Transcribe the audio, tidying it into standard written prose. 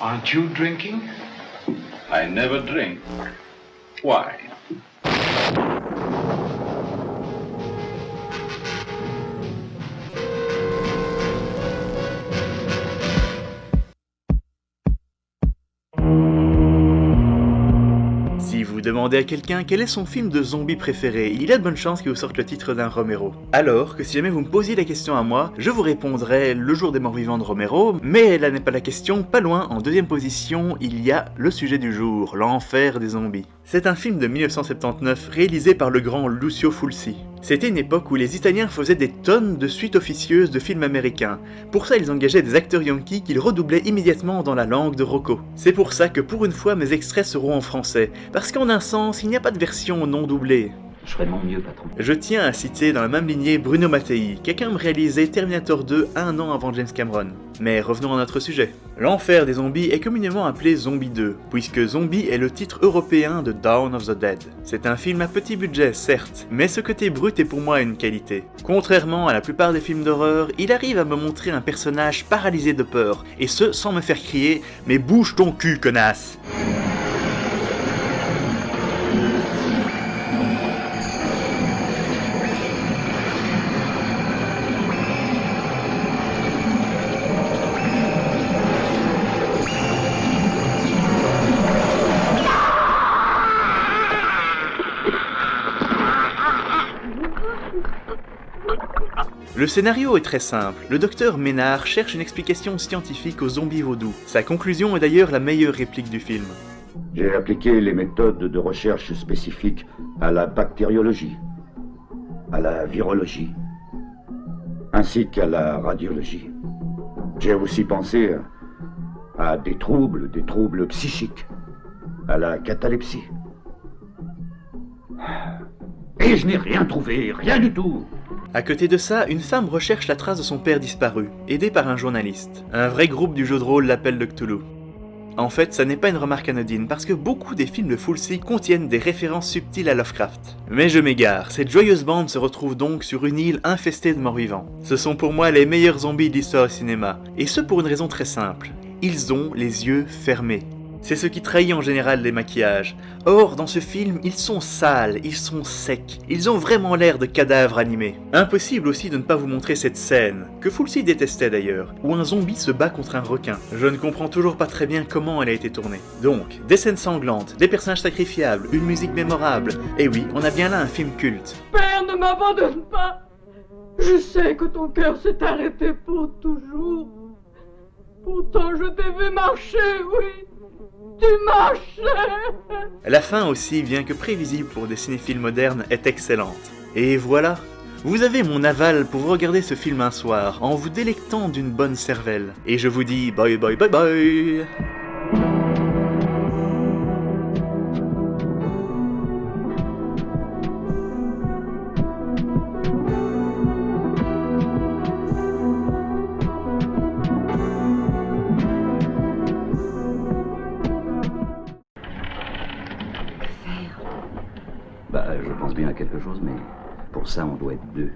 Aren't you drinking? I never drink. Why? Si vous demandez à quelqu'un quel est son film de zombie préféré, il y a de bonnes chances qu'il vous sorte le titre d'un Romero. Alors que si jamais vous me posiez la question à moi, je vous répondrais Le jour des morts vivants de Romero, mais là n'est pas la question, pas loin, en deuxième position, il y a le sujet du jour, l'enfer des zombies. C'est un film de 1979 réalisé par le grand Lucio Fulci. C'était une époque où les Italiens faisaient des tonnes de suites officieuses de films américains. Pour ça, ils engageaient des acteurs yankees qu'ils redoublaient immédiatement dans la langue de Rocco. C'est pour ça que pour une fois, mes extraits seront en français, parce qu'en un sens, il n'y a pas de version non doublée. Je ferai de mon mieux, patron. Je tiens à citer dans la même lignée Bruno Mattei, qui a quand même réalisé Terminator 2 un an avant James Cameron. Mais revenons à notre sujet. L'enfer des zombies est communément appelé Zombie 2, puisque Zombie est le titre européen de Dawn of the Dead. C'est un film à petit budget, certes, mais ce côté brut est pour moi une qualité. Contrairement à la plupart des films d'horreur, il arrive à me montrer un personnage paralysé de peur, et ce sans me faire crier « Mais bouge ton cul, connasse !» Le scénario est très simple, le docteur Ménard cherche une explication scientifique aux zombies vaudous. Sa conclusion est d'ailleurs la meilleure réplique du film. J'ai appliqué les méthodes de recherche spécifiques à la bactériologie, à la virologie, ainsi qu'à la radiologie. J'ai aussi pensé à des troubles psychiques, à la catalepsie. Et je n'ai rien trouvé, rien du tout. À côté de ça, une femme recherche la trace de son père disparu, aidée par un journaliste. Un vrai groupe du jeu de rôle l'appelle le Cthulhu. En fait, ça n'est pas une remarque anodine, parce que beaucoup des films de Fulci contiennent des références subtiles à Lovecraft. Mais je m'égare, cette joyeuse bande se retrouve donc sur une île infestée de morts-vivants. Ce sont pour moi les meilleurs zombies de l'histoire du cinéma, et ce pour une raison très simple. Ils ont les yeux fermés. C'est ce qui trahit en général les maquillages. Or, dans ce film, ils sont sales, ils sont secs, ils ont vraiment l'air de cadavres animés. Impossible aussi de ne pas vous montrer cette scène, que Fulci détestait d'ailleurs, où un zombie se bat contre un requin. Je ne comprends toujours pas très bien comment elle a été tournée. Donc, des scènes sanglantes, des personnages sacrifiables, une musique mémorable, et oui, on a bien là un film culte. Père, ne m'abandonne pas. Je sais que ton cœur s'est arrêté pour toujours. Pourtant, je t'ai vu marcher, oui. Tu marchais. La fin aussi, bien que prévisible pour des cinéphiles modernes, est excellente. Et voilà, vous avez mon aval pour vous regarder ce film un soir, en vous délectant d'une bonne cervelle. Et je vous dis bye bye bye bye. Bah, je pense bien à quelque chose, mais pour ça, on doit être deux.